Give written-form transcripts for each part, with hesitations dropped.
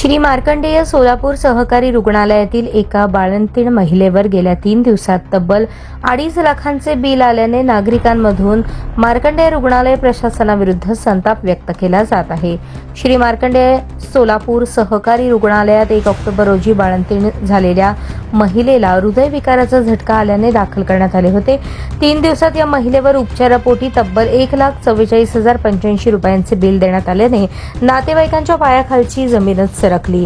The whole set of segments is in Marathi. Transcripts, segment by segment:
श्री मार्कंडेय सोलापूर सहकारी रुग्णालयातील एका बाळंतीण महिलेवर गेल्या 3 दिवसात तब्बल 2.5 लाखांचे बिल आल्याने नागरिकांमधून मार्कंडेय रुग्णालय प्रशासनाविरुद्ध संताप व्यक्त केला जात आहे। श्री मार्कंडेय सोलापूर सहकारी रुग्णालयात 1 ऑक्टोबर रोजी बाळंतीण झालेल्या महिलेला हृदयविकाराचा झटका आल्याने दाखल करण्यात आले होते। 3 दिवसात या महिलेवर उपचारापोटी तब्बल 1,44,085 रुपयांचे बिल देण्यात आल्याने नातेवाईकांच्या पायाखालची जमीनच सरकली।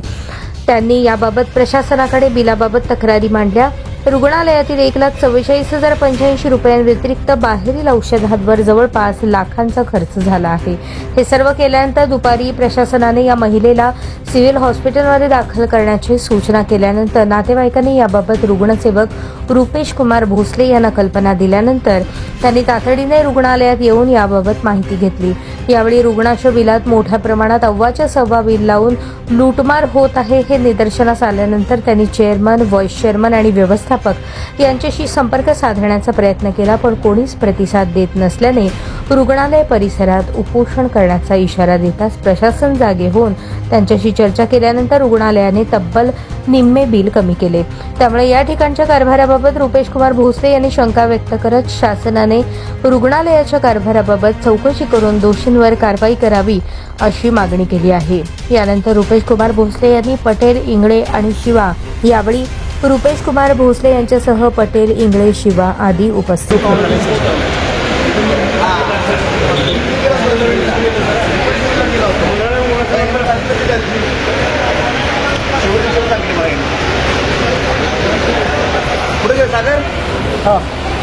त्यांनी याबाबत प्रशासनाकडे बिलाबाबत तक्रारी मांडल्या। रुग्णालयातील 1,44,085 रुपयांव्यतिरिक्त बाहेरील औषधांवर जवळपास लाखांचा खर्च झाला आहे। हे सर्व केल्यानंतर दुपारी प्रशासनाने या महिलेला सिव्हिल हॉस्पिटलमध्ये दाखल करण्याची सूचना केल्यानंतर नातेवाईकांनी याबाबत रुग्णसेवक रुपेश कुमार भोसले यांना कल्पना दिल्यानंतर त्यांनी तातडीने रुग्णालयात येऊन याबाबत माहिती घेतली। यावेळी रुग्णाच्या बिलात मोठ्या प्रमाणात अव्वाच्या सव्वा बिल लावून लूटमार होत आहे हे निदर्शनास आल्यानंतर त्यांनी चेअरमन, व्हाईस चेअरमन आणि व्यवस्थापक यांच्याशी संपर्क साधण्याचा प्रयत्न केला, पण कोणीच प्रतिसाद देत नसल्याने रुग्णालय परिसरात उपोषण करण्याचा इशारा देताच प्रशासन जागे होऊन त्यांच्याशी चर्चा केल्यानंतर रुग्णालयाने तब्बल निम्मे बिल कमी केले। त्यामुळे या ठिकाणच्या कारभाराबाबत रुपेश कुमार भोसले यांनी शंका व्यक्त करत शासनाने रुग्णालयाच्या कारभाराबाबत चौकशी करून दोषींवर कारवाई करावी अशी मागणी केली आहे। यानंतर रुपेश कुमार भोसले यांनी पटेल, इंगळे आणि शिवा, यावेळी रुपेश कुमार भोसले यांच्यासह पटेल, इंगळे, शिवा आदी उपस्थित होते।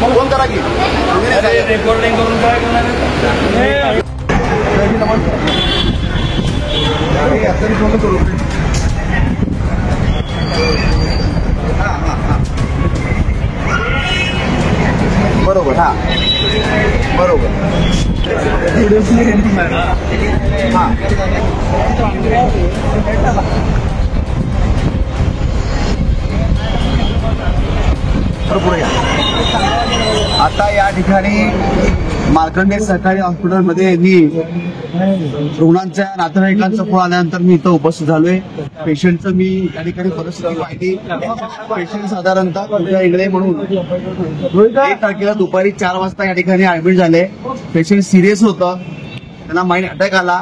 फोन करा की रेकॉर्डिंग करून काय करणार बरोबर। हा बरोबर। आता या ठिकाणी मार्कंडेय सरकारी हॉस्पिटलमध्ये रुग्णांच्या नातेवाईकांचा फोन आल्यानंतर मी इथं उपस्थित झालोय। पेशंटचं मी या ठिकाणी परिस्थिती पाहिली। पेशंट साधारणतः कुठल्या इंगळे म्हणून 1 तारखेला दुपारी 4 वाजता या ठिकाणी ऍडमिट झाले। पेशंट सिरियस होतं, त्यांना माइंड अटॅक आला।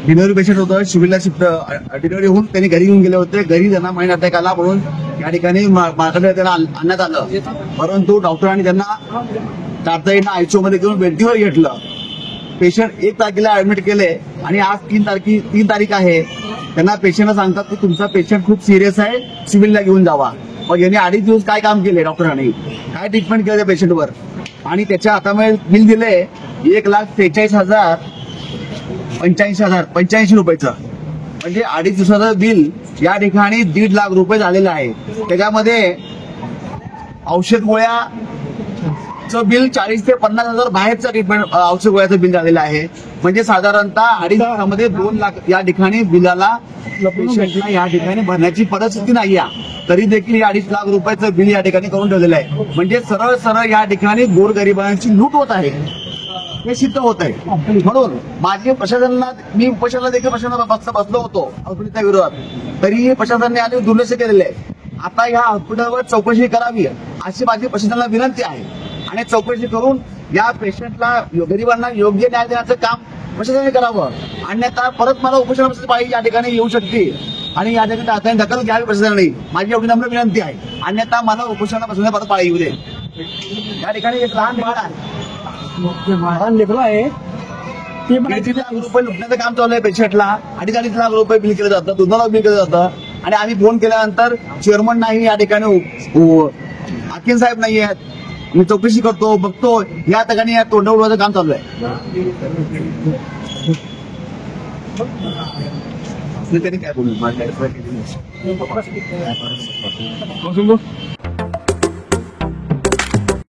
डिलिव्हरी पेशंट होतं, सिव्हिलला शिफ्ट डिलिव्हरी होऊन त्यांनी घरी येऊन गेले होते। घरी त्यांना माइंड अटॅक आला म्हणून या ठिकाणी मार्कंडेय त्यांना आणण्यात आलं, परंतु डॉक्टरांनी त्यांना तातडीनं आयसीयू मध्ये घेऊन बेडवर घेतलं। पेशंट 1 तारखेला ऍडमिट केले आणि आज 3 तारीख आहे। त्यांना पेशंटला सांगतात की तुमचा पेशंट खूप सिरियस आहे, सिव्हिलला घेऊन जावा। मग यांनी 2.5 दिवस काय काम केले डॉक्टरांनी, काय ट्रीटमेंट केलं त्या पेशंटवर, आणि त्याच्या हातामध्ये बिल दिले 1,43,085 रुपयाचं, म्हणजे 2.5 दिवसाचं बिल या ठिकाणी 1.5 लाख रुपये झालेलं आहे। त्याच्यामध्ये औषध गोळ्याचं बिल 40,000 ते 50,000 बाहेरचं ट्रीटमेंट औषध गोळ्याचं बिल झालेलं आहे। म्हणजे साधारणतः 2.5 दिवसामध्ये 2 लाख या ठिकाणी बिलाला पेशंटला या ठिकाणी भरण्याची परिस्थिती नाही आहे, तरी देखील 2.5 लाख रुपयाचं बिल या ठिकाणी करून ठेवलेलं आहे। म्हणजे सरळ सरळ या ठिकाणी गोरगरिबांची लूट होत आहे, हे सिद्ध होत आहे। म्हणून माझे प्रशासनाला, मी उपोषणाला देखील प्रशासनाला बसलो होतो हॉस्पिटलच्या विरोधात, तरीही प्रशासनाने आधी दुर्लक्ष केलेले आहे। आता या हॉस्पिटलवर चौकशी करावी अशी माझी प्रशासनाला विनंती आहे, आणि चौकशी करून या पेशंटला, गरिबांना योग्य न्याय देण्याचं काम प्रशासनाने करावं, अन्यथा परत मला उपोषणाची पाळी या ठिकाणी येऊ शकते आणि या ठिकाणी तातडीने दखल घ्यावी प्रशासनाने, माझी एवढी नम्र विनंती आहे। अन्यथा मला उपोषणापासून परत पाळी येऊ दे। या ठिकाणी एक लहान बाळ आहे, लेकरं आहे, ते 2.5 लाख रुपये लुटण्याचं काम चालू आहे पेशंटला। 2.5 लाख रुपये बिल केलं जातं, 2 लाख बिल केलं जातं, आणि आम्ही फोन केल्यानंतर चेअरमन नाही या ठिकाणी, हाकीम साहेब नाही आहेत। मी चौकशी करतो, बघतो, या ठिकाणी या तोंड उडवायचं काम चालू आहे। त्यांनी काय बोलू